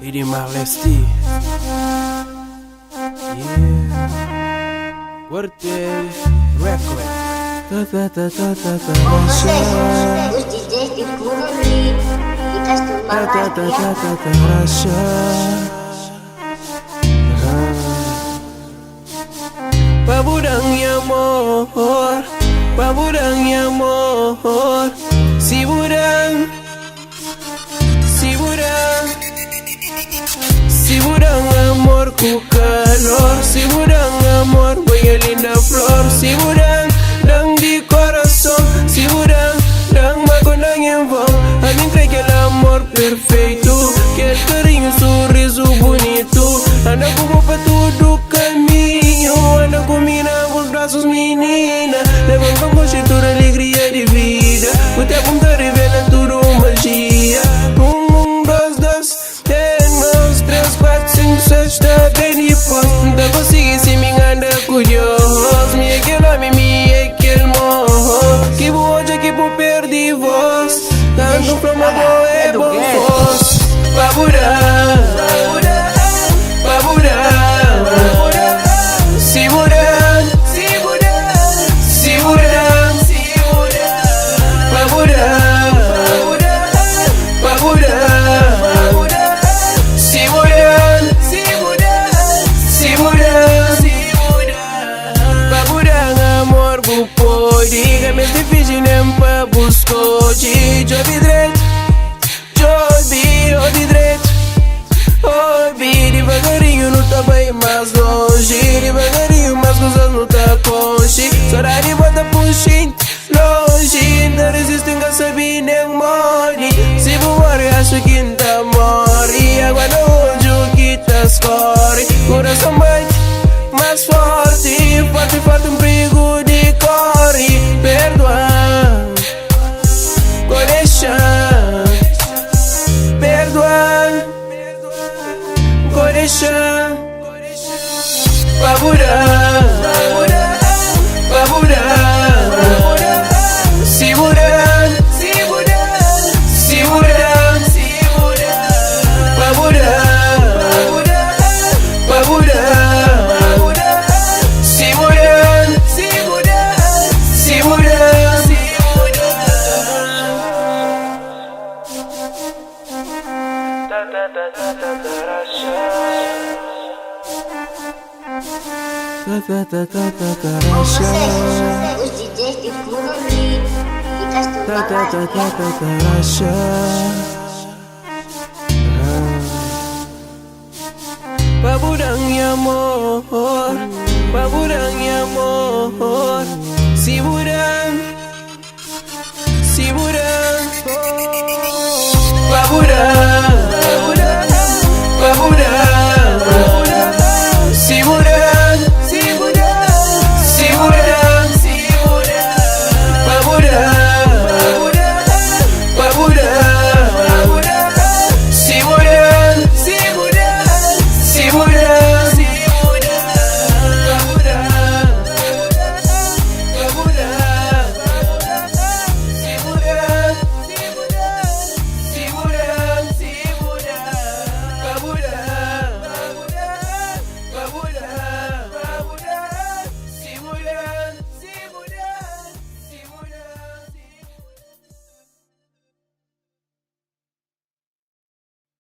Didi Marlesti, yeah, Quartel Record. Os DJs de Cururi e Castelmalaria. Paburang amor, paburang amor, siburang, siburang, siburang amor com calor, siburang amor, bem linda flor, siburang, dang de coração, siburang, dang maconang em vão, a mim creio que é amor perfeito, que é carinho, sorriso bonito, anda como pra todo caminho, anda combina os braços menina, levanta com cintura alegria de vida, o tempo tá revelando tudo magia, 1, 2, 2, 3, 4, 5, 6, tá bem de pós, não consigo se me anda curioso, me aquele homem, me aquele morro, que boa hoje, que boa perdi voz, tanto flama boa é bom voz, paburang, paburang, siburang, siburang, siburang, paburang, paburang, siburang, siburang, paburang amor bupo, diga me difícil nem pra buscar, jobi direito, jobi direito, ouvi devagarinho não tá bem mais longe, devagarinho mais coisas não tá conche, chorar de volta puxin longe, não resiste nunca sabe nem morre, se vou morrer acho que ainda morre, agora hoje o que tá escorre, coração bate mais forte, forte, forte um perigo de corre, perdoa, coração, perdoa, coração, paburang, paburang, siburang, siburang, siburang, paburang, paburang, siburang, siburang, Os DJs de Cururi e Castelmalaria. Paburang amor, paburang amor, siburang.